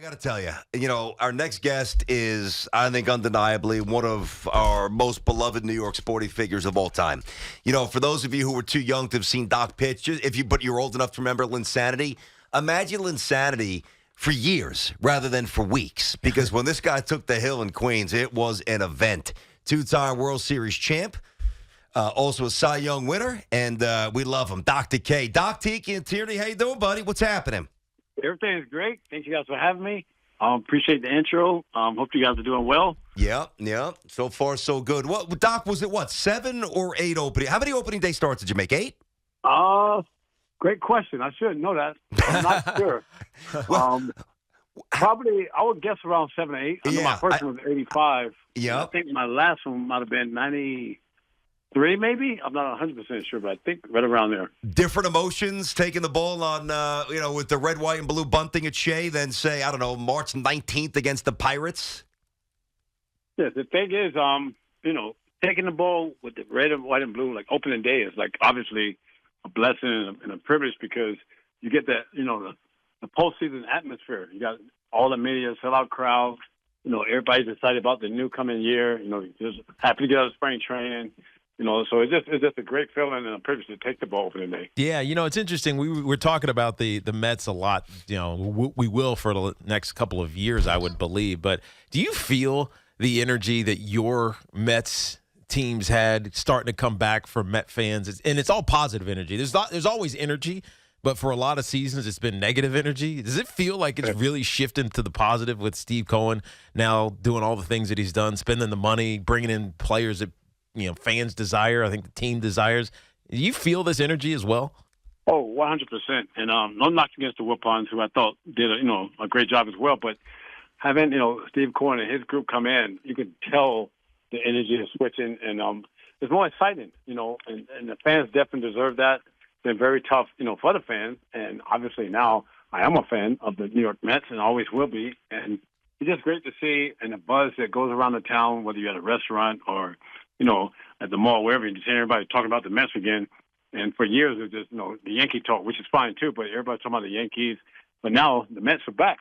got to tell you, our next guest is, I think, undeniably one of our most beloved New York sporting figures of all time. For those of you who were too young to have seen Doc pitch, but you're old enough to remember Linsanity, imagine Linsanity for years rather than for weeks. Because when this guy took the hill in Queens, it was an event. Two-time World Series champ, also a Cy Young winner, and we love him. Dr. K. Doc, Tiki, and Tierney, how you doing, buddy? What's happening? Everything's great. Thank you guys for having me. Appreciate the intro. Hope you guys are doing well. Yeah. So far, so good. Doc, was it 7 or 8 opening? How many opening day starts did you make? 8? Great question. I should know that. I'm not sure. Probably, I would guess around 7 or 8. I know my first one was 85. Yeah. I think my last one might have been 93, maybe. I'm not 100% sure, but I think right around there. Different emotions taking the ball on, with the red, white, and blue bunting at Shea than, say, I don't know, March 19th against the Pirates? Yes, the thing is, taking the ball with the red, and white, and blue, like opening day is like obviously a blessing and a privilege because you get that, the postseason atmosphere. You got all the media, sellout crowds. Everybody's excited about the new coming year. Just happy to get out of spring training. So it's just a great feeling and a privilege to take the ball for the day. Yeah, it's interesting. We're talking about the Mets a lot. We will for the next couple of years, I would believe. But do you feel the energy that your Mets teams had starting to come back for Met fans? And it's all positive energy. There's always energy, but for a lot of seasons, it's been negative energy. Does it feel like it's really shifting to the positive with Steve Cohen now doing all the things that he's done, spending the money, bringing in players that fans desire, I think the team desires? Do you feel this energy as well? Oh, 100%. And no knock against the Whip-Ons, who I thought did a great job as well. But having, Steve Cohen and his group come in, you could tell the energy is switching. And it's more exciting, and the fans definitely deserve that. It's been very tough, for the fans. And obviously now I am a fan of the New York Mets and always will be. And it's just great to see and the buzz that goes around the town, whether you're at a restaurant or at the mall, wherever, you just hear everybody talking about the Mets again. And for years, it was just, the Yankee talk, which is fine too, but everybody's talking about the Yankees. But now the Mets are back.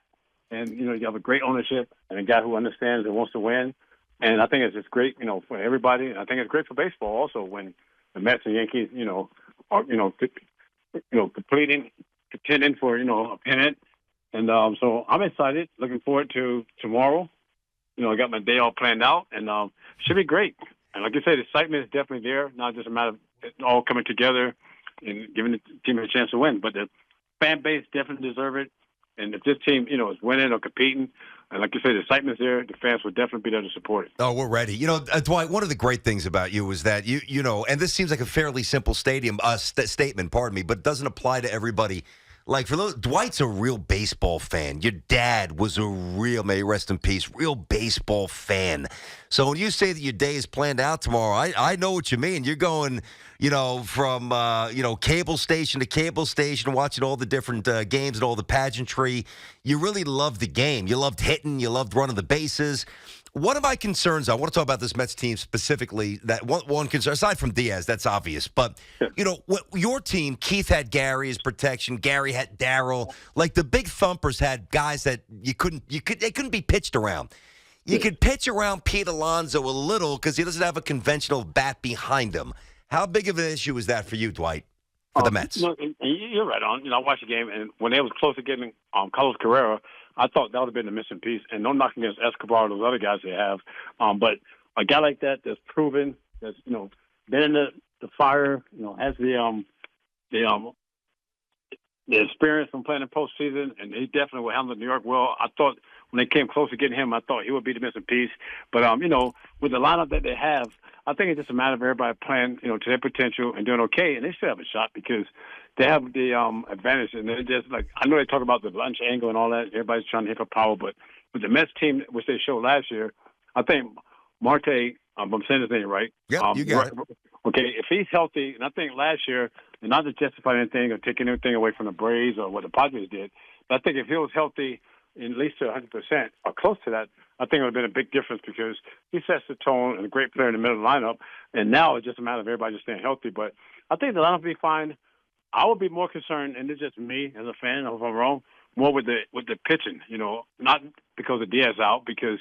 And, you have a great ownership and a guy who understands and wants to win. And I think it's just great, for everybody. And I think it's great for baseball also when the Mets and Yankees, are, contending for, a pennant. And so I'm excited, looking forward to tomorrow. I got my day all planned out, and should be great. And like I said, the excitement is definitely there. Not just a matter of it all coming together and giving the team a chance to win. But the fan base definitely deserve it. And if this team, is winning or competing, and like you said, the excitement's there, the fans would definitely be there to support it. Oh, we're ready. Dwight, one of the great things about you is that, and this seems like a fairly simple statement, but it doesn't apply to everybody. Like, for those, Dwight's a real baseball fan. Your dad was a real, may he rest in peace, real baseball fan. So when you say that your day is planned out tomorrow, I know what you mean. You're going, from, cable station to cable station, watching all the different games and all the pageantry. You really loved the game. You loved hitting. You loved running the bases. One of my concerns, I want to talk about this Mets team specifically, that one concern, aside from Diaz, that's obvious, but, your team, Keith had Gary as protection, Gary had Darryl, like the big thumpers had guys that they couldn't be pitched around. You could pitch around Pete Alonso a little because he doesn't have a conventional bat behind him. How big of an issue is that for you, Dwight, for the Mets? You're right on. I watched the game, and when they was close to getting Carlos Carrera, I thought that would have been the missing piece. And no knocking against Escobar or those other guys they have. But a guy like that that's proven, that's, been in the fire, has the experience from playing in postseason, and he definitely will handle New York well. I thought when they came close to getting him, I thought he would be the missing piece. But, with the lineup that they have, I think it's just a matter of everybody playing, to their potential and doing okay. And they still have a shot because they have the advantage. And they're just like, I know they talk about the lunch angle and all that. Everybody's trying to hit for power. But with the Mets team, which they showed last year, I think Marte, I'm saying his name right. Yeah, you got it. Okay, if he's healthy, and I think last year, and not to justify anything or taking anything away from the Braves or what the Padres did, but I think if he was healthy, at least to 100% or close to that, I think it would have been a big difference because he sets the tone and a great player in the middle of the lineup. And now it's just a matter of everybody just staying healthy. But I think the lineup will be fine. I would be more concerned, and it's just me as a fan, if I'm wrong, more with the pitching. Not because of Diaz out, because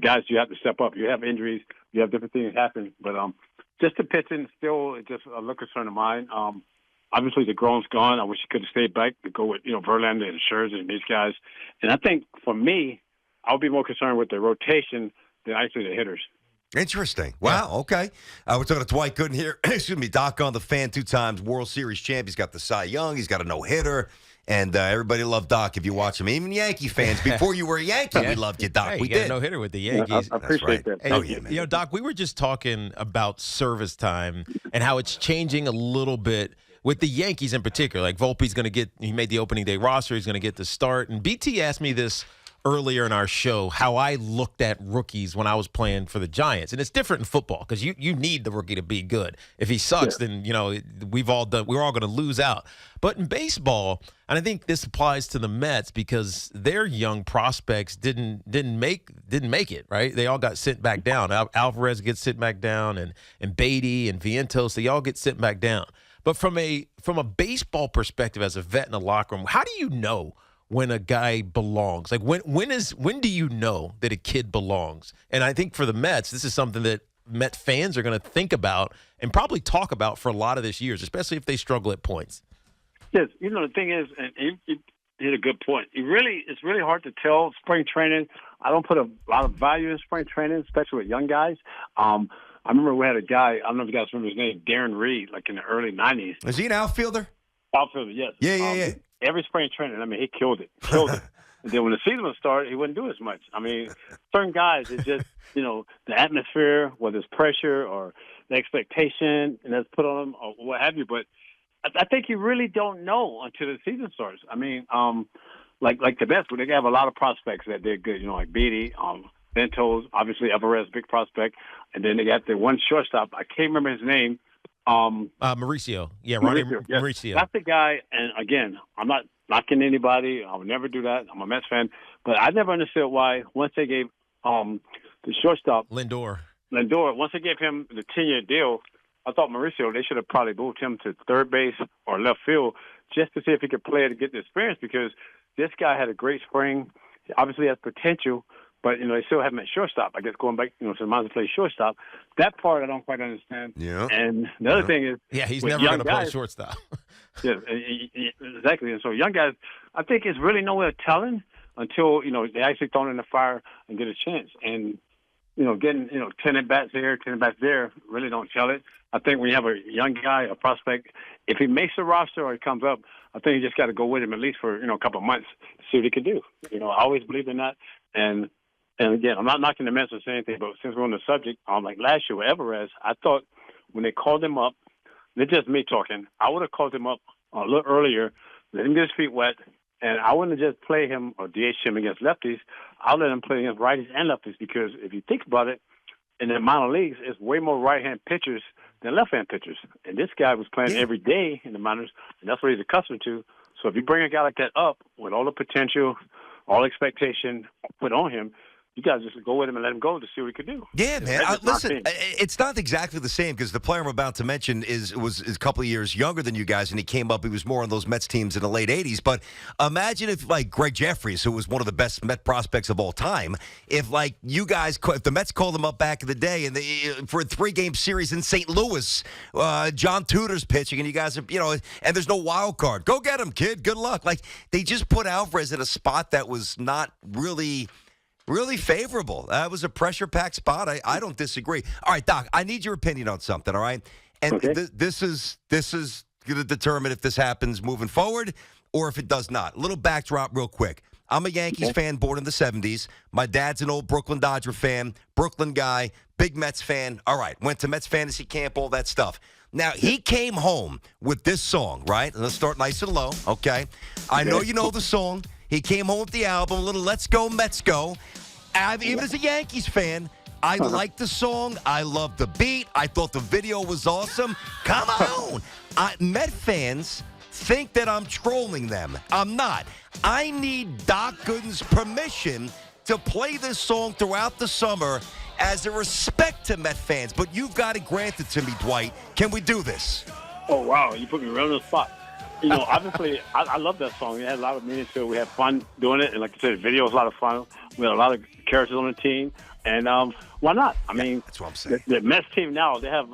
guys, you have to step up. You have injuries, you have different things happen, but just the pitching still is just a little concern of mine. Obviously, the Grown's gone. I wish he could have stayed back to go with Verlander and Scherzer and these guys. And I think for me, I'll be more concerned with the rotation than actually the hitters. Interesting. Wow. Okay. We're talking to Dwight Gooden here. Excuse me, Doc on the Fan, 2 times World Series champ. He's got the Cy Young. He's got a no-hitter. And everybody loved Doc if you watch him. Even Yankee fans. Before you were a Yankee, we loved you, Doc. Hey, we got did. a no-hitter with the Yankees. I appreciate that. Hey, man. Doc, we were just talking about service time and how it's changing a little bit with the Yankees in particular. Like Volpe's going to he made the opening day roster. He's going to get the start. And BT asked me this earlier in our show, how I looked at rookies when I was playing for the Giants. And it's different in football because you need the rookie to be good. If he sucks, then, we're all going to lose out. But in baseball, and I think this applies to the Mets because their young prospects didn't make it, right? They all got sent back down. Alvarez gets sent back down, and Beatty and Vientos, they all get sent back down. But from a baseball perspective, as a vet in a locker room, how do you know when a guy belongs? Like when do you know that a kid belongs? And I think for the Mets, this is something that Met fans are going to think about and probably talk about for a lot of this years, especially if they struggle at points. Yes, the thing is, and you hit a good point. It's really hard to tell spring training. I don't put a lot of value in spring training, especially with young guys. I remember we had a guy, I don't know if you guys remember his name, Darren Reed, like in the early 90s. Is he an outfielder? Outfielder, yes. Yeah. Every spring training, he killed it. And then when the season would start, he wouldn't do as much. Certain guys, it's just, the atmosphere, whether it's pressure or the expectation and that's put on them or what have you. But I think you really don't know until the season starts. Like the best, they have a lot of prospects that they're good, like Beatty, Ventos, obviously Alvarez, big prospect. And then they got the one shortstop. I can't remember his name. Mauricio. Yeah, Ronnie yes. Mauricio. That's the guy. And again, I'm not knocking anybody. I would never do that. I'm a Mets fan. But I never understood why once they gave the shortstop, Lindor, once they gave him the 10-year deal, I thought Mauricio, they should have probably moved him to third base or left field just to see if he could play to get the experience because this guy had a great spring. He obviously has potential. But, they still have him at shortstop. I guess going back, to the Mons to play shortstop, that part I don't quite understand. Yeah. And the other thing is, he's never going to play shortstop. Yeah, exactly. And so young guys, I think it's really no way of telling until they actually throw it in the fire and get a chance. And getting 10 at bats here, 10 at bats there, really don't tell it. I think when you have a young guy, a prospect, if he makes the roster or he comes up, I think you just got to go with him at least for a couple of months to see what he can do. I always believe in that. And again, I'm not knocking the Mets or saying anything, but since we're on the subject, like last year with Alvarez, I thought when they called him up, it's just me talking, I would have called him up a little earlier, let him get his feet wet, and I wouldn't have just play him or DH him against lefties. I'll let him play against righties and lefties because if you think about it, in the minor leagues, it's way more right-hand pitchers than left-hand pitchers. And this guy was playing every day in the minors, and that's what he's accustomed to. So if you bring a guy like that up with all the potential, all expectation put on him, you got to just go with him and let him go to see what he could do. Yeah, man. Listen, it's not exactly the same because the player I'm about to mention was a couple of years younger than you guys, and he came up. He was more on those Mets teams in the late 80s. But imagine if, like, Greg Jeffries, who was one of the best Met prospects of all time, if the Mets called him up back in the day and for a 3-game series in St. Louis, John Tudor's pitching, and you guys are, and there's no wild card. Go get him, kid. Good luck. Like, they just put Alvarez in a spot that was not really favorable. That was a pressure-packed spot. I don't disagree. All right, Doc, I need your opinion on something, all right? And okay. This is going to determine if this happens moving forward or if it does not. A little backdrop real quick. I'm a Yankees fan born in the 70s. My dad's an old Brooklyn Dodger fan, Brooklyn guy, big Mets fan. All right, went to Mets fantasy camp, all that stuff. Now, he came home with this song, right? Let's start nice and low, okay? I know you know the song. He came home with the album, a little Let's Go, Mets Go. Even as a Yankees fan, I liked the song. I loved the beat. I thought the video was awesome. Come on. Met fans think that I'm trolling them. I'm not. I need Doc Gooden's permission to play this song throughout the summer as a respect to Met fans. But you've got to grant it to me, Dwight. Can we do this? Oh, wow. You put me right on the spot. Obviously, I love that song. It had a lot of meaning to it. We had fun doing it, and like I said, the video was a lot of fun. We had a lot of characters on the team, and why not? I mean, that's what I'm saying. The Mets team now, they have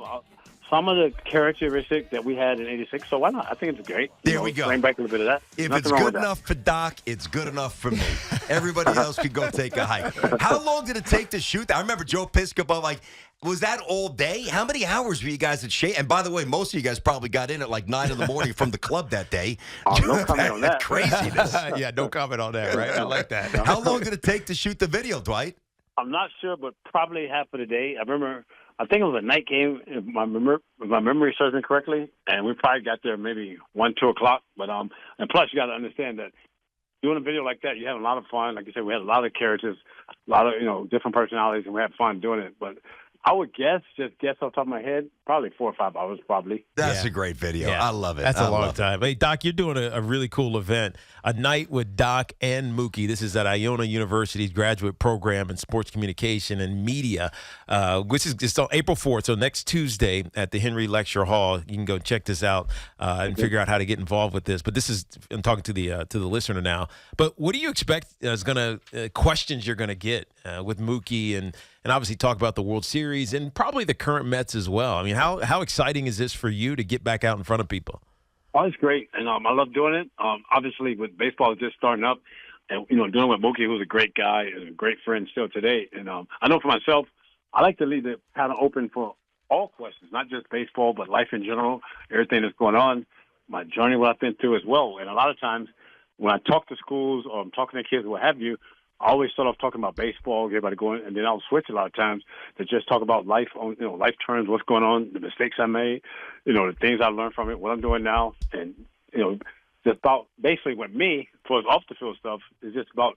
some of the characteristics that we had in '86, so why not? I think it's great. There we go. Bring back a little bit of that. If Nothing it's wrong good with that. enough for Doc, it's good enough for me. Everybody else could go take a hike. How long did it take to shoot that? I remember Joe Piscopo, was that all day? How many hours were you guys at Shea? And by the way, most of you guys probably got in at 9 in the morning from the club that day. Oh, no comment on that. Craziness. Yeah, no comment on that, right? I like that. How long did it take to shoot the video, Dwight? I'm not sure, but probably half of the day. I think it was a night game, if my memory serves me correctly, and we probably got there maybe 1, 2 o'clock. But and plus, you got to understand that doing a video like that, you have a lot of fun. Like you said, we had a lot of characters, a lot of different personalities, and we had fun doing it. But I would just guess off the top of my head, probably 4 or 5 hours, probably. That's a great video. Yeah. I love it. That's a long time. Hey, Doc, you're doing a really cool event, a night with Doc and Mookie. This is at Iona University's graduate program in sports communication and media, which is it's on April 4th, so next Tuesday at the Henry Lecture Hall. You can go check this out and figure out how to get involved with this. But this is I'm talking to the listener now. But what do you expect is questions you're going to get with Mookie and obviously talk about the World Series and probably the current Mets as well? I mean, how exciting is this for you to get back out in front of people? Oh, it's great, and I love doing it. Obviously, with baseball just starting up, and doing it with Mookie, who's a great guy and a great friend still today. And I know for myself, I like to leave it kind of open for all questions, not just baseball, but life in general, everything that's going on, my journey, what I've been through as well. And a lot of times, when I talk to schools or I'm talking to kids, what have you, I always start off talking about baseball, get everybody going, and then I'll switch a lot of times to just talk about life on, life terms, what's going on, the mistakes I made, the things I learned from it, what I'm doing now, and just about basically with me towards off the field stuff is just about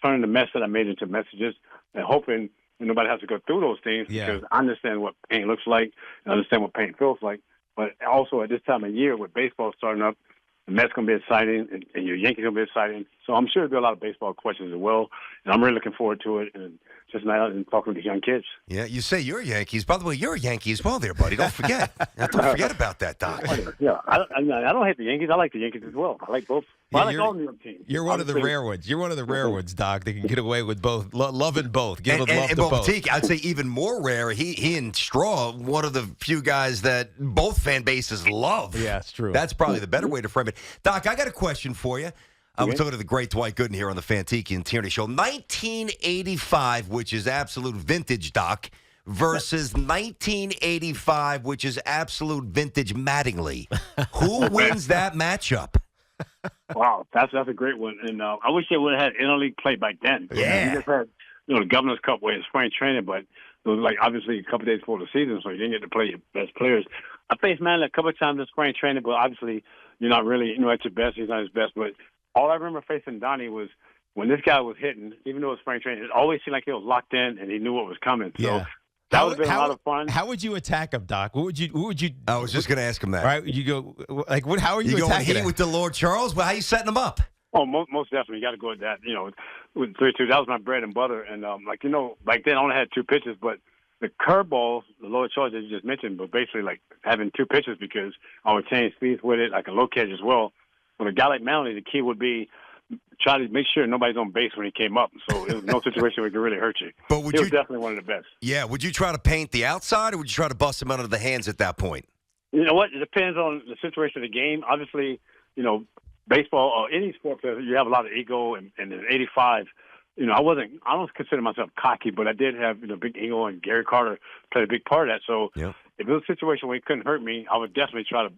turning the mess that I made into messages and hoping nobody has to go through those things because I understand what pain looks like and understand what pain feels like. But also at this time of year with baseball starting up, the Mets going to be exciting, and your Yankees going to be exciting. So I'm sure there'll be a lot of baseball questions as well, and I'm really looking forward to it and just now and talking to young kids. Yeah, you say you're Yankees. By the way, you're a Yankee as well there, buddy. Don't forget. Don't forget about that, Doc. Yeah, I don't hate the Yankees. I like the Yankees as well. I like both. Well, I like all New York teams. You're one of the rare ones. You're one of the rare ones, Doc, that can get away with both, loving both, giving love to both. Teak, I'd say even more rare. He and Straw, one of the few guys that both fan bases love. Yeah, it's true. That's probably the better way to frame it. Doc, I got a question for you. We're talking to the great Dwight Gooden here on the Fantiki and Tierney Show. 1985, which is absolute vintage, Doc, versus 1985, which is absolute vintage Mattingly. Who wins that matchup? Wow, that's a great one. And I wish they would have had interleague play back then. Yeah. You just had, the Governor's Cup where it's spring training, but it was obviously a couple of days before the season, so you didn't get to play your best players. I faced Manley a couple of times in spring training, but obviously you're not really, at your best. He's not his best. But all I remember facing Donnie was when this guy was hitting, even though it was spring training, it always seemed like he was locked in and he knew what was coming. So that would have been a lot of fun. How would you attack him, Doc? What would you? I was just going to ask him that. Right? You go how are you going attacking heat him? with the Lord Charles? Well, how you setting him up? Oh, most definitely. You got to go with that. With 3-2, that was my bread and butter. And back then I only had 2 pitches, but the curveball, the lower charge that you just mentioned, but basically having 2 pitches because I would change speeds with it. I can locate as well. With a guy like Manley, the key would be try to make sure nobody's on base when he came up. So it was no situation where he could really hurt you. But he was definitely one of the best. Yeah. Would you try to paint the outside or would you try to bust him out of the hands at that point? You know what? It depends on the situation of the game. Obviously, baseball or any sport player, you have a lot of ego. And in 85, I don't consider myself cocky, but I did have, big ego, and Gary Carter played a big part of that. So if it was a situation where he couldn't hurt me, I would definitely try to,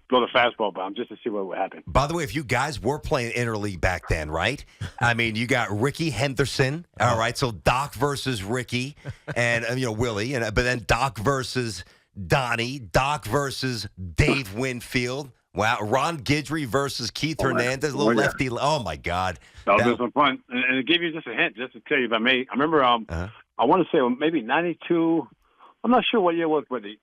blow the fastball by him just to see what would happen. By the way, if you guys were playing interleague back then, right? I mean, you got Ricky Henderson, all right? So Doc versus Ricky and, Willie, but then Doc versus Donnie, Doc versus Dave Winfield. Wow, Ron Guidry versus Keith Hernandez, a little lefty. Oh, my God. That was some fun. And it gave you just a hint, just to tell you if I may. I remember, I want to say maybe 92. I'm not sure what year it was, but the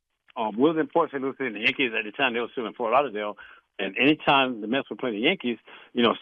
Wills in Port St. Lucie and the Yankees at the time, they were still in Fort Lauderdale. And anytime the Mets were playing the Yankees,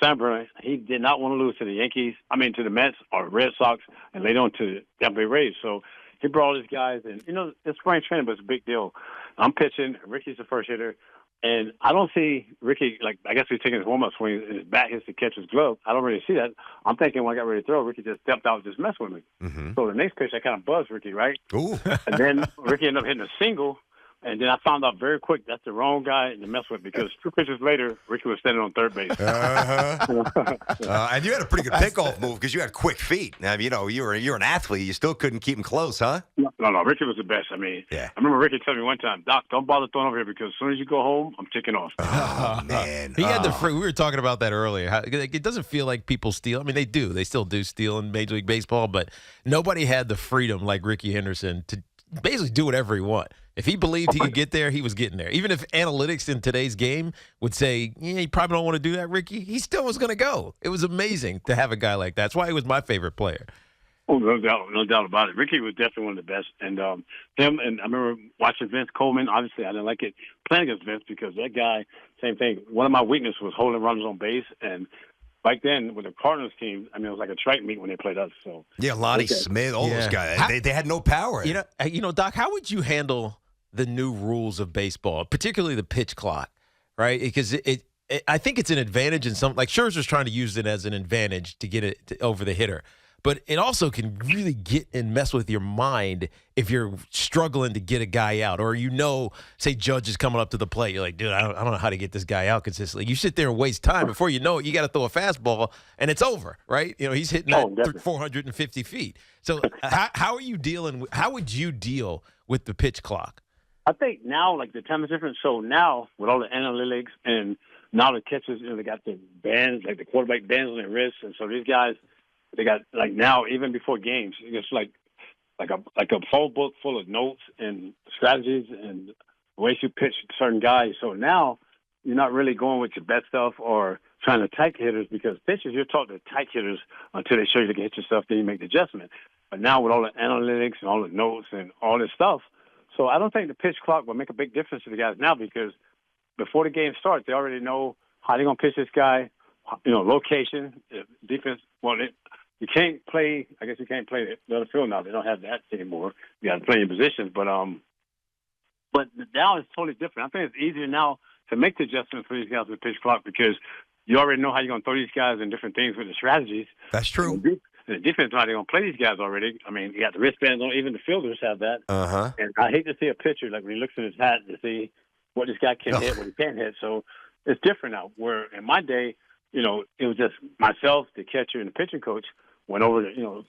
Sanborn, he did not want to lose to the Mets or Red Sox, and later on to the Tampa Bay Rays. So he brought all these guys, and, it's spring training, but it's a big deal. I'm pitching. Ricky's the first hitter. And I don't see Ricky, like, I guess he's taking his warm-up swing and his bat hits to catch his glove. I don't really see that. I'm thinking when I got ready to throw, Ricky just stepped out and just messed with me. Mm-hmm. So the next pitch, I kind of buzzed Ricky, right? Ooh. And then Ricky ended up hitting a single. And then I found out very quick that's the wrong guy to mess with because 2 pitches later, Ricky was standing on third base. And you had a pretty good pickoff move because you had quick feet. I mean, you're an athlete. You still couldn't keep him close, huh? No, Ricky was the best. I mean, yeah. I remember Ricky telling me one time, Doc, don't bother throwing over here because as soon as you go home, I'm taking off. Oh, man. He had the free. We were talking about that earlier. It doesn't feel like people steal. I mean, they do. They still do steal in Major League Baseball, but nobody had the freedom like Ricky Henderson to basically do whatever he want. If he believed he could get there, he was getting there. Even if analytics in today's game would say, you probably don't want to do that, Ricky, he still was going to go. It was amazing to have a guy like that. That's why he was my favorite player. Oh, no doubt about it. Ricky was definitely one of the best. And him, and I remember watching Vince Coleman. Obviously, I didn't like it playing against Vince because that guy, same thing. One of my weaknesses was holding runners on base. And back then, with the Cardinals team, I mean, it was like a track meet when they played us. So yeah, Lonnie Smith, all those guys, they had no power. You know, Doc, how would you handle the new rules of baseball, particularly the pitch clock, right? Because I think it's an advantage in some, like Scherzer's trying to use it as an advantage to get it over the hitter. But it also can really get and mess with your mind if you're struggling to get a guy out, or say Judge is coming up to the plate. You're like, dude, I don't know how to get this guy out consistently. You sit there and waste time. Before you know it, you got to throw a fastball, and it's over, right? You know, he's hitting that 450 feet. So how are you dealing? How would you deal with the pitch clock? I think now, like, the time is different. So now, with all the analytics and now the catchers, they got the bands, like the quarterback bands on their wrists, and so these guys, they got, like, now even before games, it's like a phone book full of notes and strategies and ways you pitch certain guys. So now you're not really going with your best stuff or trying to attack hitters because pitchers, you're taught to attack hitters until they show you they can hit your stuff, then you make the adjustment. But now with all the analytics and all the notes and all this stuff, so I don't think the pitch clock will make a big difference to the guys now because before the game starts, they already know how they're going to pitch this guy, location, defense. Well, you can't play. I guess you can't play the other field now. They don't have that anymore. You got to play in positions. But now it's totally different. I think it's easier now to make the adjustments for these guys with the pitch clock because you already know how you're going to throw these guys and different things with the strategies. That's true. The defense, how they're going to play these guys already. I mean, you got the wristbands on. Even the fielders have that. Uh-huh. And I hate to see a pitcher, like when he looks in his hat to see what this guy can hit, what he can't hit. So it's different now. Where in my day, it was just myself, the catcher, and the pitching coach went over the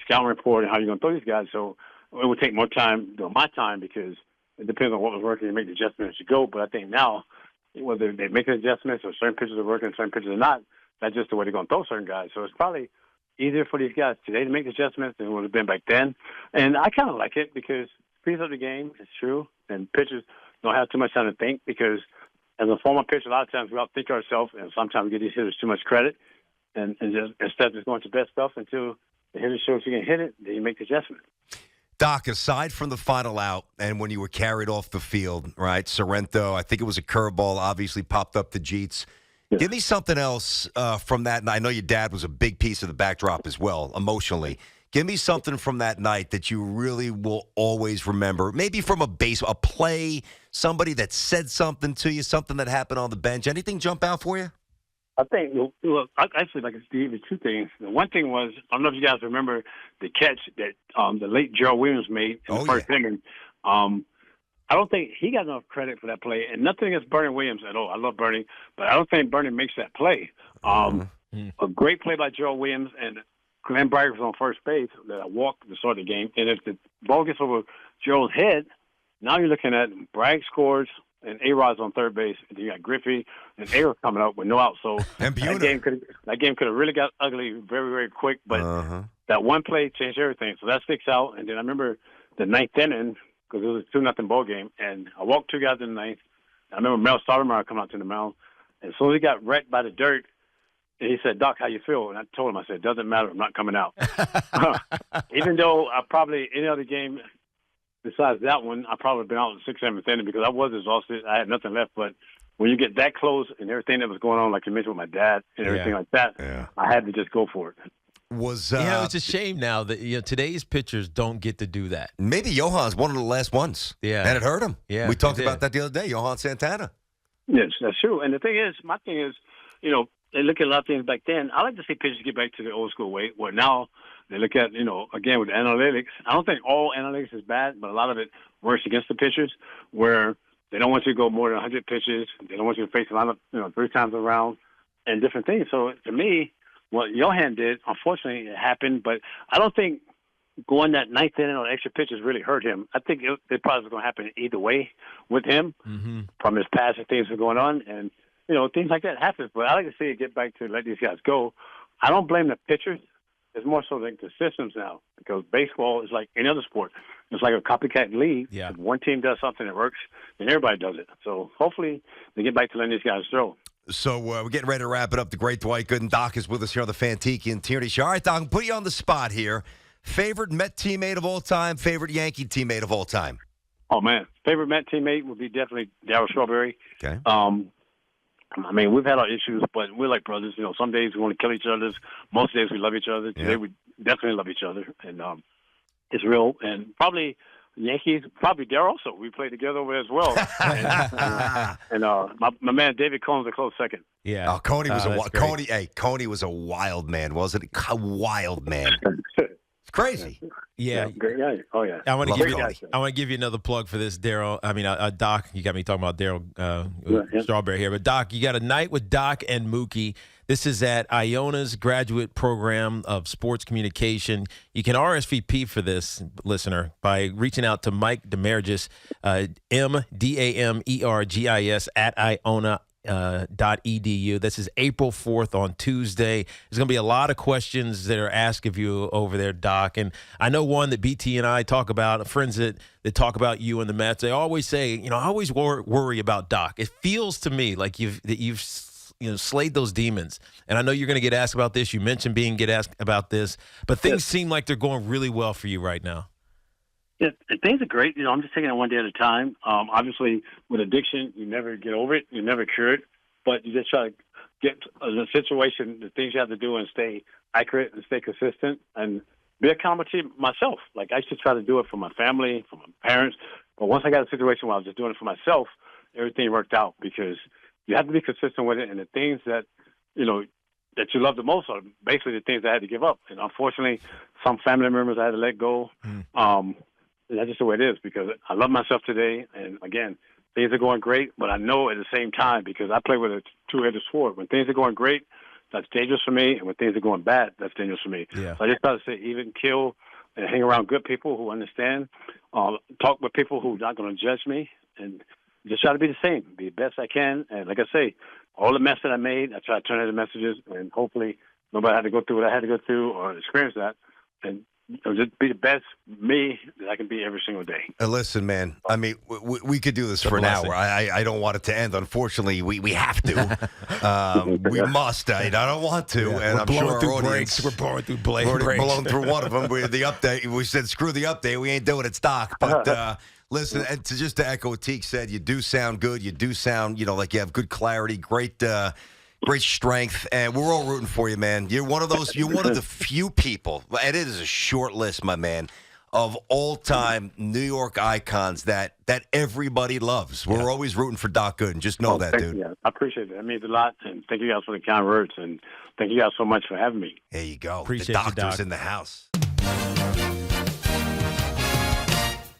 scouting report and how you're going to throw these guys. So it would take more time than my time because it depends on what was working and make the adjustments as you go. But I think now, whether they make the adjustments or certain pitchers are working and certain pitchers are not, that's just the way they're going to throw certain guys. So it's probably easier for these guys today to make the adjustments than it would have been back then. And I kind of like it because it speeds up the game. It's true. And pitchers don't have too much time to think because as a former pitcher, a lot of times we outthink ourselves and sometimes we give these hitters too much credit. And just instead of just going to best stuff until the hitter shows you can hit it, then you make the adjustment. Doc, aside from the final out and when you were carried off the field, right, Sorrento, I think it was a curveball, obviously popped up to Jeets. Yeah. Give me something else from that night. I know your dad was a big piece of the backdrop as well, emotionally. Give me something from that night that you really will always remember. Maybe from a play, somebody that said something to you, something that happened on the bench. Anything jump out for you? I think, actually, like Steve, the two things. The one thing was, I don't know if you guys remember the catch that the late Gerald Williams made in the first inning. I don't think he got enough credit for that play, and nothing against Bernie Williams at all. I love Bernie, but I don't think Bernie makes that play. A great play by Gerald Williams, and Glenn Bragg was on first base that I walked to start the game. And if the ball gets over Gerald's head, now you're looking at Bragg scores and A-Rod's on third base. And you got Griffey and A-Rod coming up with no out. So that game could have really got ugly very, very quick. But that one play changed everything. So that sticks out. And then I remember the ninth inning, because it was a 2-0 ball game, and I walked two guys in the ninth. I remember Mel Stoudemire coming out to the mound, and so he got wrecked by the dirt. And he said, "Doc, how you feel?" And I told him, I said, "Doesn't matter, I'm not coming out." Even though I probably any other game besides that one, I probably been out in the 6th, 7th inning because I was exhausted. I had nothing left. But when you get that close and everything that was going on, like you mentioned with my dad and everything like that, I had to just go for it. It's a shame now that today's pitchers don't get to do that. Maybe Johan's one of the last ones. Yeah. And it hurt him. Yeah. We talked about that the other day, Johan Santana. Yes, that's true. And my thing is, they look at a lot of things back then. I like to see pitchers get back to the old school way, where now they look at, again with analytics. I don't think all analytics is bad, but a lot of it works against the pitchers, where they don't want you to go more than 100 pitches. They don't want you to face a lot of, 3 times around and different things. So to me, what Johan did, unfortunately, it happened, but I don't think going that ninth inning on extra pitches really hurt him. I think it probably was going to happen either way with him from his past and things that were going on. And, things like that happen. But I like to see it get back to let these guys go. I don't blame the pitchers. It's more so like the systems now, because baseball is like any other sport. It's like a copycat league. Yeah. If one team does something that works, then everybody does it. So hopefully they get back to letting these guys throw. So we're getting ready to wrap it up. The great Dwight Gooden. Doc is with us here on the Fantiki and Tierney Show. All right, Doc, I'll put you on the spot here. Favorite Met teammate of all time, favorite Yankee teammate of all time? Oh, man. Favorite Met teammate would be definitely Darryl Strawberry. Okay. We've had our issues, but we're like brothers. Some days we want to kill each other. Most days we love each other. Today we definitely love each other. And it's real. And probably Yankees, probably Darryl also. We played together over there as well. and my man David Cohn's a close second. Yeah. Oh, Coney was Coney was a wild man, wasn't he? A wild man. It's crazy. Yeah. Great guy. Oh, yeah. I want to give you another plug for this, Daryl. I mean, Doc, you got me talking about Daryl Strawberry here. But, Doc, you got a night with Doc and Mookie. This is at Iona's graduate program of sports communication. You can RSVP for this, listener, by reaching out to Mike Demergis, MDAMERGIS at Iona. .edu. This is April 4th on Tuesday. There's going to be a lot of questions that are asked of you over there, Doc. And I know one that BT and I talk about, friends that talk about you and the Mets. They always say, I always worry about Doc. It feels to me like you've slayed those demons. And I know you're going to get asked about this. You mentioned get asked about this, but things seem like they're going really well for you right now. Yeah, things are great. I'm just taking it one day at a time. Obviously, with addiction, you never get over it. You never cure it. But you just try to get the situation, the things you have to do, and stay accurate and stay consistent and be accountable to myself. Like, I used to try to do it for my family, for my parents. But once I got a situation where I was just doing it for myself, everything worked out, because you have to be consistent with it. And the things that you love the most are basically the things I had to give up. And unfortunately, some family members I had to let go. That's just the way it is, because I love myself today. And again, things are going great, but I know at the same time, because I play with a two-headed sword. When things are going great, that's dangerous for me. And when things are going bad, that's dangerous for me. Yeah. So I just try to say, even kill and hang around good people who understand, talk with people who are not going to judge me, and just try to be the same, be the best I can. And like I say, all the mess that I made, I try to turn it into messages, and hopefully nobody had to go through what I had to go through or experience that. And just be the best me that I can be every single day. Listen, man, I mean, we could do this for an hour. I don't want it to end. Unfortunately, we have to. We must. I don't want to. Yeah, and I'm sure our audience, we're blowing through breaks. breaks. Blowing through one of them. The update, we said, screw the update. We ain't doing it, Stock. But listen, and just to echo what Teague said, you do sound good. You do sound, like you have good clarity, great strength, and we're all rooting for you, man. You're one of the few people, and it is a short list, my man, of all-time New York icons that everybody loves. We're always rooting for Doc Gooden. Just know that, dude. You. I appreciate it. That means a lot, and thank you guys for the kind words, and thank you guys so much for having me. There you go. Appreciate the doctor's you, Doc. in the house.